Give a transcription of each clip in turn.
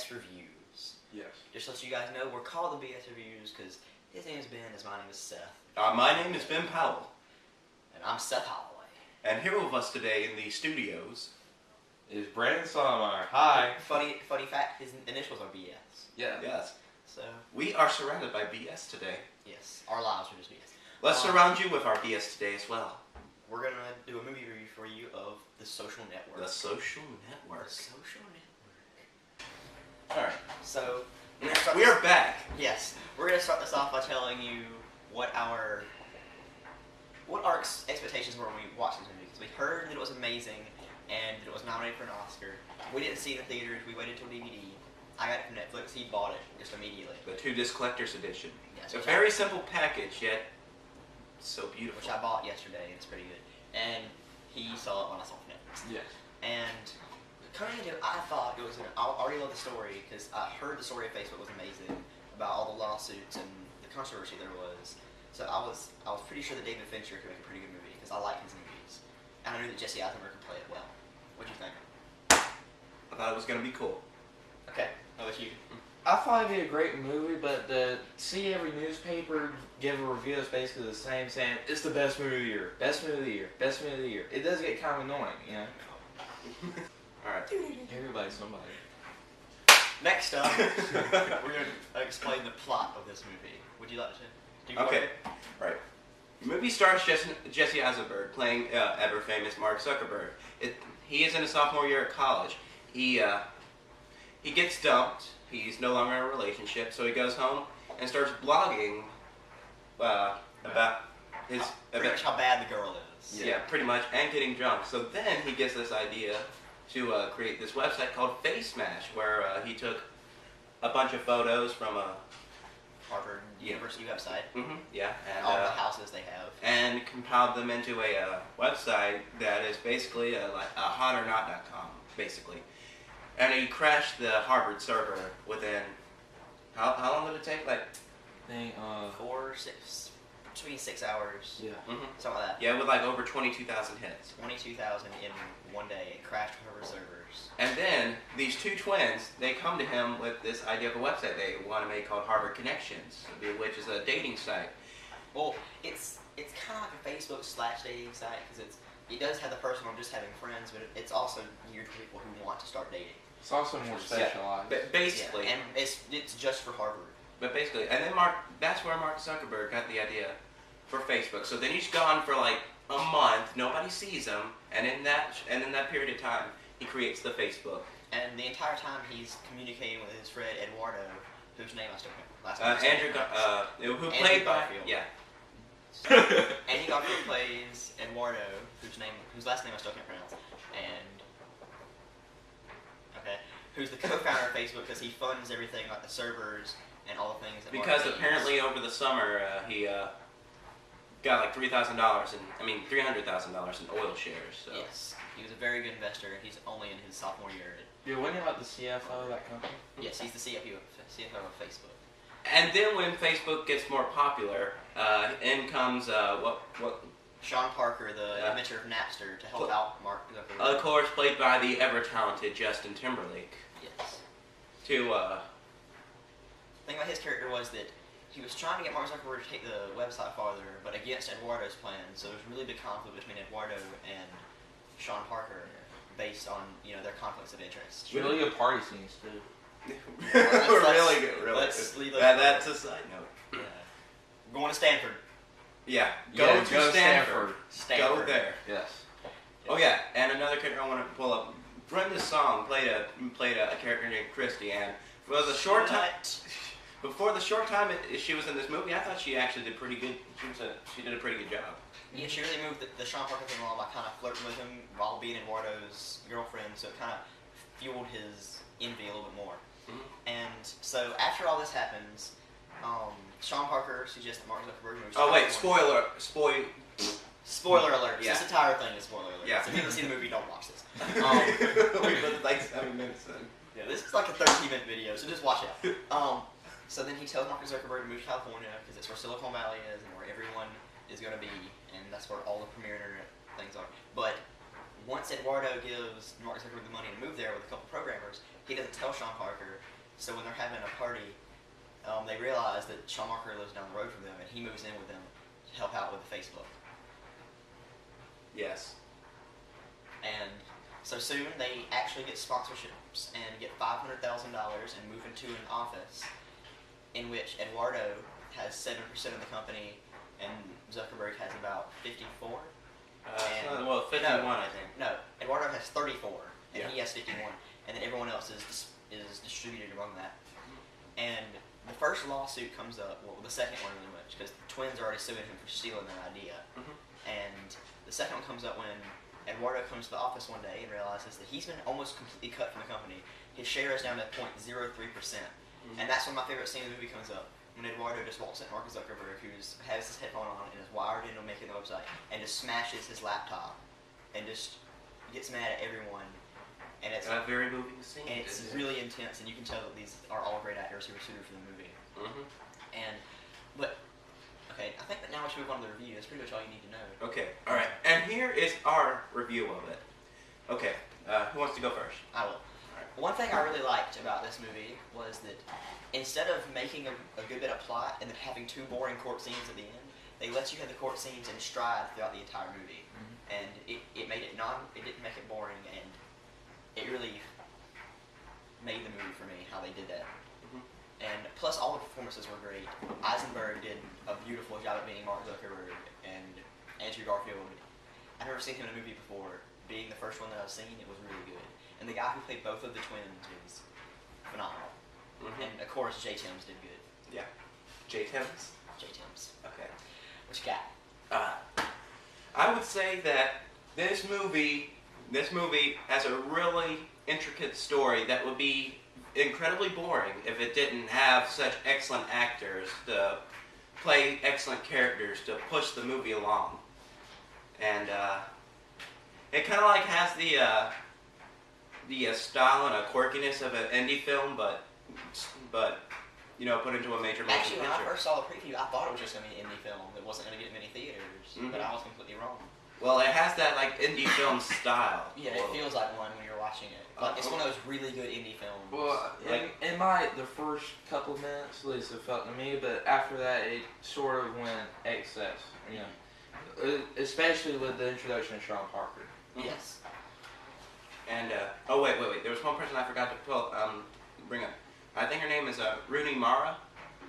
BS Reviews. Yes. Just to let you guys know, we're called the BS Reviews because his name is Ben, as my name is Seth. My name is Ben Powell. And I'm Seth Holloway. And here with us today in the studios is Brandon Solomar. Hi. Funny fact, his initials are BS. Yeah. Yes. So We are surrounded by BS today. yes, our lives are just BS. Let's surround you with our BS today as well. We're gonna do a movie review for you of The Social Network. The Social Network. The Social Network. Alright. So We are back. Yes, we're gonna start this off by telling you what our expectations were when we watched this movie. Because we heard that it was amazing and that it was nominated for an Oscar. We didn't see it in the theaters. We waited till DVD. I got it from Netflix. He bought it just immediately. The 2-disc collector's edition. Yes, It's a very simple package, yet so beautiful. Which I bought yesterday, and it's pretty good. And he saw it when I saw it on Netflix. Yes. And coming into it, I thought it was I already loved the story because I heard the story of Facebook was amazing about all the lawsuits and the controversy there was. So I was pretty sure that David Fincher could make a pretty good movie because I like his movies, and I knew that Jesse Eisenberg could play it well. What'd you think? I thought it was going to be cool. Okay, how about you? I thought it'd be a great movie, but to see every newspaper give a review that's basically the same, saying it's the best movie of the year, best movie of the year, best movie of the year. It does get kind of annoying, you know. Alright. Everybody's somebody. Next up, we're going to explain the plot of this movie. Would you like to do Okay. Right. The movie stars Jesse Eisenberg playing ever famous Mark Zuckerberg. He is in his sophomore year at college. He gets dumped. He's no longer in a relationship, so he goes home and starts blogging about his Pretty much how bad the girl is. yeah, pretty much, and getting drunk. So then he gets this idea to create this website called Face Smash, where he took a bunch of photos from a Harvard University website. yeah, and all the houses they have. and compiled them into a website that is basically like a hotornot.com, basically. And he crashed the Harvard server within how long did it take? Like Between 6 hours. Yeah. Something like that. Yeah, with like over 22,000 hits. 22,000 in one day. It crashed Harvard servers. And then these two twins, they come to him with this idea of a website they want to make called Harvard Connections, which is a dating site. Well, it's kind of like a Facebook / dating site because it does have the person on just having friends, but it's also geared for people who want to start dating. It's also more specialized. But basically, and it's just for Harvard. and then that's where Mark Zuckerberg got the idea for Facebook. So then he's gone for like a month, nobody sees him, and in that period of time, he creates the Facebook. And the entire time he's communicating with his friend Eduardo, whose name I still can't Andrew, who played by Garfield. yeah. Andy Garfield plays Eduardo, whose last name I still can't pronounce, who's the co-founder of Facebook because he funds everything like the servers and all the things. That Because apparently over the summer he got like $300,000 in oil shares. So. Yes, he was a very good investor. He's only in his sophomore year. Yeah, wasn't he like the CFO of that company? Yes, he's the CFO of Facebook. And then when Facebook gets more popular, in comes what? Sean Parker, the inventor of Napster, to help out Mark Zuckerberg. Of course, played by the ever-talented Justin Timberlake. Yes. The thing about his character was that he was trying to get Mark Zuckerberg to take the website farther, but against Eduardo's plans. So there's a really big conflict between Eduardo and Sean Parker, based on their conflicts of interest. Really good party scenes too. Really good. Really let's leave good. That's a side note. Yeah. We're going to Stanford. Yeah, go to Stanford. Stanford. Go there. Yes. Oh yeah, and another character I want to pull up. Brenda Song played a character named Christy, and for the short time she was in this movie, I thought she actually did pretty good. She did a pretty good job. Yeah, she really moved the Sean Parker thing along by kind of flirting with him while being Eduardo's girlfriend, so it kind of fueled his envy a little bit more. And so after all this happens, Sean Parker suggests that Mark Zuckerberg moves. Oh wait, spoiler alert! Yeah. This entire thing is spoiler alert. Yeah. So if you haven't seen the movie, don't watch this. We put like 7 minutes in. Yeah, this is like a 13-minute video, so just watch it. So then he tells Mark Zuckerberg to move to California because it's where Silicon Valley is and where everyone is going to be, and that's where all the premier internet things are. But once Eduardo gives Mark Zuckerberg the money to move there with a couple programmers, he doesn't tell Sean Parker. So when they're having a party, they realize that Sean Parker lives down the road from them, and he moves in with them to help out with the Facebook. Yes. And so soon they actually get sponsorships and get $500,000 and move into an office in which Eduardo has 7% of the company and Zuckerberg has about 54. Well, 51, I think. No, Eduardo has 34 and Yeah. he has 51, and then everyone else is distributed among that. And the first lawsuit comes up, well, the second one really much, because the twins are already suing him for stealing their idea. And the second one comes up when Eduardo comes to the office one day and realizes that he's been almost completely cut from the company. His share is down to 0.03%. And that's when my favorite scene in the movie comes up. When Eduardo just walks in, Mark Zuckerberg, who has his headphone on and is wired into making the website, and just smashes his laptop and just gets mad at everyone. And it's a very moving scene. And it's really intense, and you can tell that these are all great actors who were suited for the movie. But okay, I think that now we should move on to the review. That's pretty much all you need to know. Okay, all right. And here is our review of it. Okay, who wants to go first? I will. One thing I really liked about this movie was that instead of making a good bit of plot and then having two boring court scenes at the end, they let you have the court scenes in stride throughout the entire movie. And it made it it didn't make it boring, and it really made the movie for me, how they did that. And plus all the performances were great. Eisenberg did a beautiful job at being Mark Zuckerberg, and Andrew Garfield, I've never seen him in a movie before. Being the first one that I've seen, it was really good. And the guy who played both of the twins is phenomenal. And of course, J. Timms did good. Yeah. J. Timms? J. Timms. Okay. What you got? I would say that this movie has a really intricate story that would be incredibly boring if it didn't have such excellent actors to play excellent characters to push the movie along. And it kind of like has the style and a quirkiness of an indie film, but you know, put into a major motion Actually, when picture. I first saw the preview, I thought it was just going to be an indie film. It wasn't going to get many theaters, but I was completely wrong. Well, it has that like indie film style. Yeah, it feels like one when you're watching it. Like it's one of those really good indie films. Well, in the first couple of minutes, at least it felt to me, but after that, it sort of went excess. You know, especially with the introduction of Sean Parker. Yes. And oh wait, there was one person I forgot to bring up. I think her name is Rooney Mara.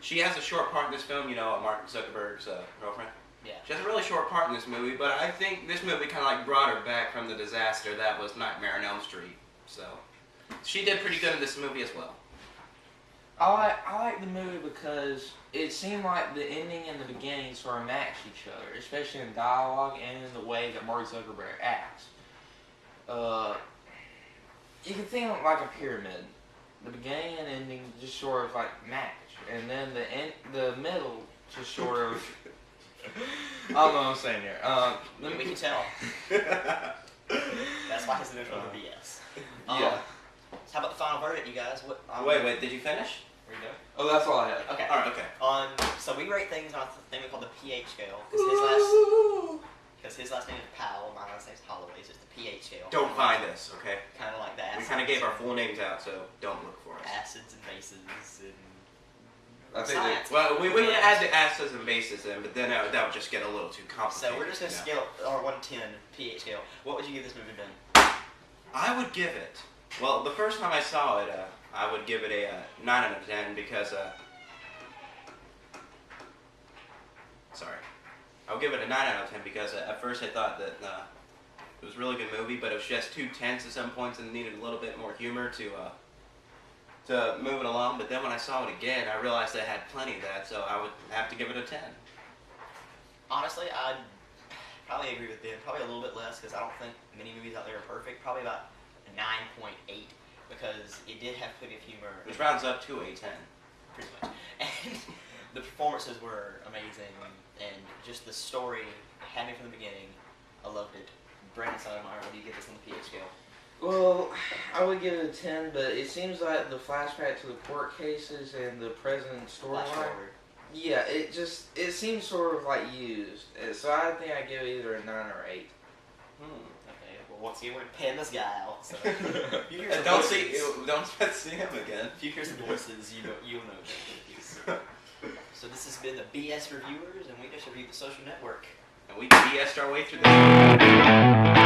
She has a short part in this film. You know, Mark Zuckerberg's girlfriend. Yeah. She has a really short part in this movie, but I think this movie kind of like brought her back from the disaster that was Nightmare on Elm Street. So she did pretty good in this movie as well. I like the movie because it seemed like the ending and the beginning sort of matched each other, especially in dialogue and in the way that Mark Zuckerberg acts. You can think of it like a pyramid. The beginning and ending just sort of like match, and then the middle just sort of. I don't know what I'm saying here. We can tell. That's why his initials are BS. Yeah. So how about the final verdict, you guys? What? Wait, did you finish? Where you go? Oh, that's all I had. Okay. All right, okay. So we rate things on a thing we call the pH scale, because his last name is Powell, my last name is Holloway. It's just the pH scale. Don't find us, okay? Kind of like that. We kind of gave our full names out, so don't look for us. Acids and bases and. I think Science. Well, we would add the acids and bases in, but then that would just get a little too complicated. So we're just gonna you know. scale our 1 to 10 pH scale. What would you give this movie, Ben? I would give it. Well, the first time I saw it, I would give it a 9 out of 10 because. Sorry, I would give it a 9 out of 10 because at first I thought that it was a really good movie, but it was just too tense at some points and needed a little bit more humor to move it along. But then when I saw it again, I realized I had plenty of that, so I would have to give it a 10. Honestly, I'd probably agree with Ben. Probably a little bit less because I don't think many movies out there are perfect. Probably about a 9.8 because it did have plenty of humor. Which rounds up to a 10. Pretty much. And the performances were amazing, and just the story had me from the beginning. I loved it. Brandon Sotomayor, what do you give this on the pH scale? Well, I would give it a 10, but it seems like the flashback to the court cases and the present storyline. Yeah, it seems sort of like used. So I think I give it either a 9 or 8. Okay, Well, once again, we're gonna pan this guy out. So you hear And some don't voices. see him again. If you hear some voices, you'll know that. So this has been the BS Reviewers, and we just reviewed The Social Network. And we BS'd our way through this.